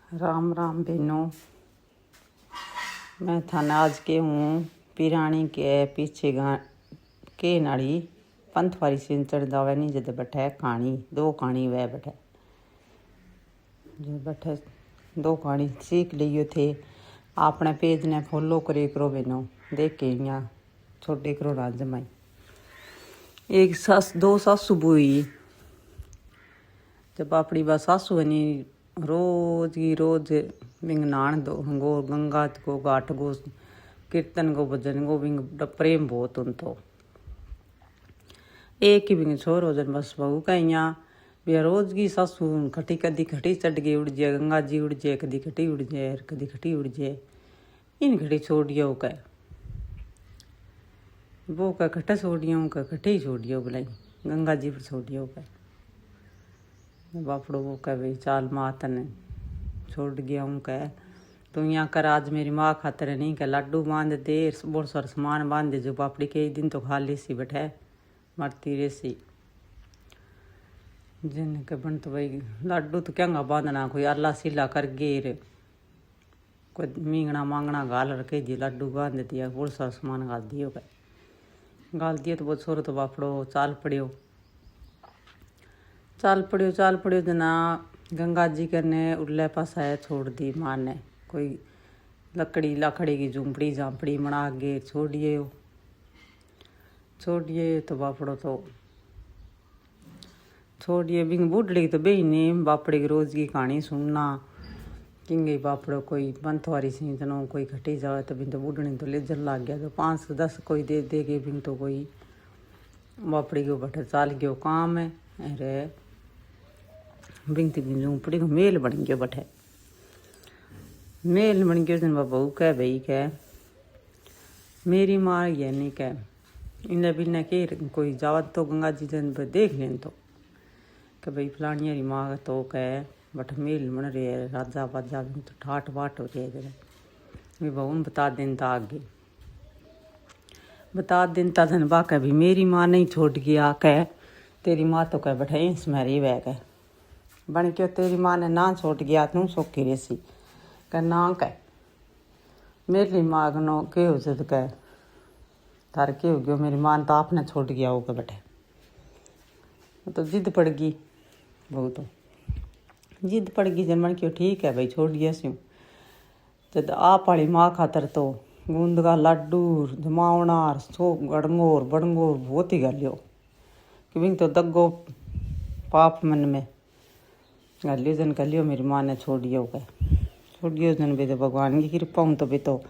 राम राम बहनों। मैं थाने आज के हूँ पिरानी के पीछे के नाड़ी पंथवारी से चढ़ जावे नहीं जद बैठे कहानी दो कहानी वह बैठे जो बैठे दो कहानी सीख लियो थे। अपने पेज ने फॉलो करे करो बहनों, देख के यहाँ छोटे करो ना जमाई। एक दो सासू बुई जब अपनी बस सासू नहीं रोज की रोज बिंग नान दो गो गंगा को घाट गो कीर्तन गो भजन गो बिंग प्रेम बहुत उन तो एक ही बिंग छोर हो जन बस बहू का यहाँ भी रोज की सासू खटी कदी खटी चढ़ गई उड़ जाए गंगा जी उड़ जाए कदी खटी उड़ जाए कदी खटी उड़ जाए इन खटी छोड़ियो का वो का खटा छोड़ियो का खटी छोड़ियो बुलाई गंगा जी पर छोड़ियो का बापड़ो वो कह भाई चाल माँ तने छोड़ गया हूँ कह तो यहाँ कर आज मेरी माँ खातर नहीं कह लड्डू बांध दे बहुत सारा सामान बांध दे जो बापड़ी के दिन तो खा ली सी बैठे मरती रेसी जिन के बन तो भाई लड्डू तो क्या बांधना कोई अल्लाह सिला कर गे कोई मींगना मांगना गाल रखे दिए लड्डू बांध दिया बहुत सारा सामान गाल दियो कह गाल दिया तो बहुत छोरो तो बापड़ो चाल पड़ियो जना गंगा जी करने उरले पासा है छोड़ दी माँ ने कोई लकड़ी की झूंपड़ी झांपड़ी बना के छोड़िए तो बापड़ो तो छोड़िए बिंग बूढ़ड़ी तो बेने बापड़े की रोज की कहानी सुनना किंगे बापड़ो कोई पंथवारी सी तनो कोई खटी जावे तो बिन तो बूढ़नी तो लेजर लाग गया तो 5-10 कोई दे के बिन तो कोई बापड़ी को बटे चाल गयो काम है अरे बिंगती झूंपड़ी को मेल बन गयो बटे मेल बन गयो जन बहू कह भाई कह मेरी माँ ये नहीं कह इन्हें बिना के कोई जावत तो गंगा जी जन पर देख लें तो कह भाई फलानी हरी माँ तो कह बट मेल बन रही है राजा बाजा भी तो ठाट बाट हो रही है बहू ने बता देता आगे बता देता धन बा कह भी मेरी माँ नहीं छोड़ गया कह तेरी माँ तो कह बैठे स्मैरी वह कह बन क्यों तेरी माँ ने ना छोड़ गया तू सौखी रेसी कह ना कह मेरी माँ नो के हो जद कह तार के हो गयो मेरी माँ तो आपने छोड़ गया होगा बैठे तो जिद पड़ गई बहु तो जिद पड़ गई जन बन क्यों ठीक है भाई छोड़ गया स्यूँ जद आप वाली माँ खातर तो गूंद का लड्डू जमावना सो गड़ंगोर बड़ंगोर बहुत ही गलियो कि बिंग तो दग्गो पाप मन में गलियो जन गलियो मेरी माँ ने छोड़ियो जन बे तो भगवान की कृपा हूँ तो बे तो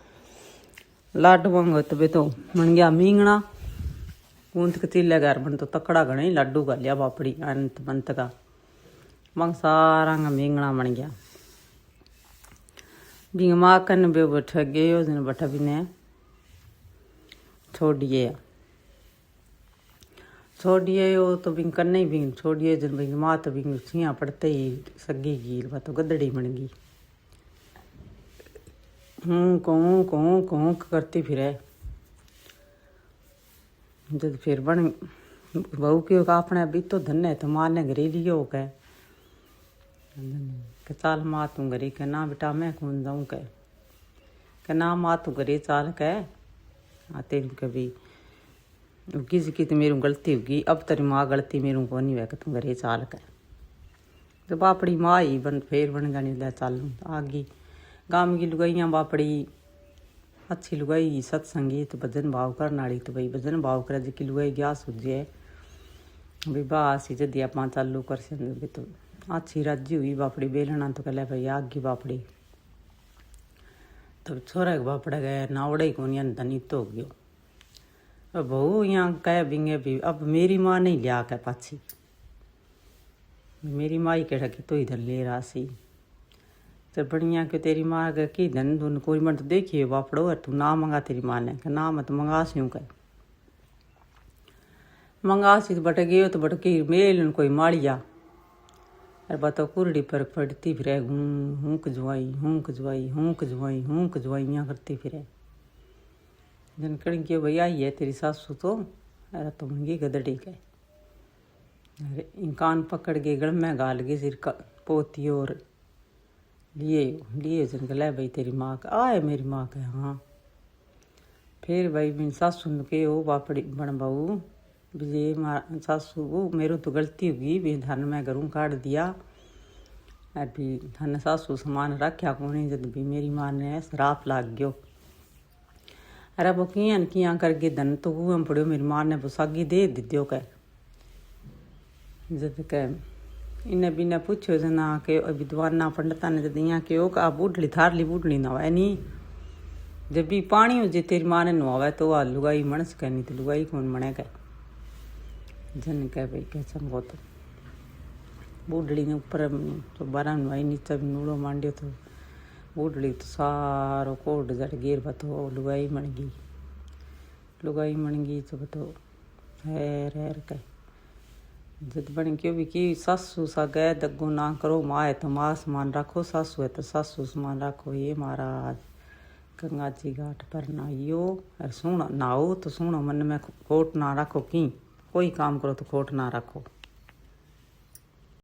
लाडू मांगो तो बे तो मन गया मींगना गूंद के चिल्ले घर बन तो तकड़ा घना ही लड्डू गलिया बापड़ी अंत मंत का मंग सारा मींगना बन गया बिंग माँ कन बे बैठ गए जन बैठा भी ने छोड़िए तो बिंग करने ही बिंग छोड़िए जन बिंग माँ तो बिंग छिया पड़ते ही सगी गील वह तो गदड़ी बन गई कहूँ करती फिरे जब फिर बन बहू के अपने अभी तो धन्य तो माँ ने घरे लियो कह चाल माँ तू घरे कह ना बेटा मैं कौन जाऊँ कह ना माँ तू घरे चाल कह आते कभी किसी तो मेरी गलती होगी अब तेरी माँ गलती मेरू को नहीं वह तू घरे चाल कर जब बापड़ी माँ ही फिर बन जानी ले चाल आगी गाँव की लुगाइयाँ बापड़ी अच्छी लुगाई सत्संगीत भजन भाव करने वाली तो भाई भजन भाव करे जी लुगाई गया सूझे भाई बासी जदी आप चालू कर भी तो अच्छी राजी हुई बापड़ी बेलना तो कहले भाई आगी बापड़ी तब छोरा के बापड़ा गए नावड़े को धनी तो हो गयो बहू यहाँ कह बिंगे भी अब मेरी माँ नहीं लिया कह पाछी मेरी माँ ही कह कि तो इधर ले रहा सी तो बढ़िया कि तेरी माँ कह कि धन धुन कोई मन तो देखिए बापड़ो तू ना मंगा तेरी माँ ने कह ना मत मंगा सी कह मंगा सी तो बट गयो तो बटकी मेल कोई माड़िया अरे बताओ कुरड़ी पर पड़ती फिर हूँक जुआई यहाँ करती फिर जन कड़ी के भैया ये तेरी सासू तो अरे तो मंगी गदड़ी के अरे कान पकड़ के गल में गाल के सिर का पोती और लिए लिए जन गला भाई तेरी माँ का आए मेरी माँ का हाँ। फिर भाई बिन सासू ने के ओ बापड़ी बन बहू ये सासू वो मेरे तो गलती होगी भी धन मैं घरों काट दिया अभी धन सासू सामान रखा कोने जब भी मेरी माँ ने शराप लाग गयो। अरे वो किया करके धन तो हुआ पड़ो मेरी माँ ने बुसागी दे दिद्यो कह जब कह इन्हें बिना पूछो जना के विद्वाना पंडिता ने जब यहाँ के आ बूढ़ली थारली बूढ़ली नवाए नहीं जब भी पानी हो जे तेरी माँ ने नवावे तो आ लुगाई मनस कह नहीं तो लुगाई कौन मने कह जन कह भाई कह चंगो तो बूढ़ली ने ऊपर तो बारह नवाई नीचे भी नूड़ो मांडियो तो बूढ़ली तो सारो कोट जड़ गिर बतो लुगाई मन गई तो बतो हैर कह जब बन क्यों भी की सासू सा गए दग्गो ना करो माँ है तो माँ समान रखो सासू है तो सासू समान रखो ये महाराज गंगा जी घाट पर नहाइयो और सुनो नहाओ तो सुनो मन में खोट ना रखो की कोई काम करो तो खोट ना रखो।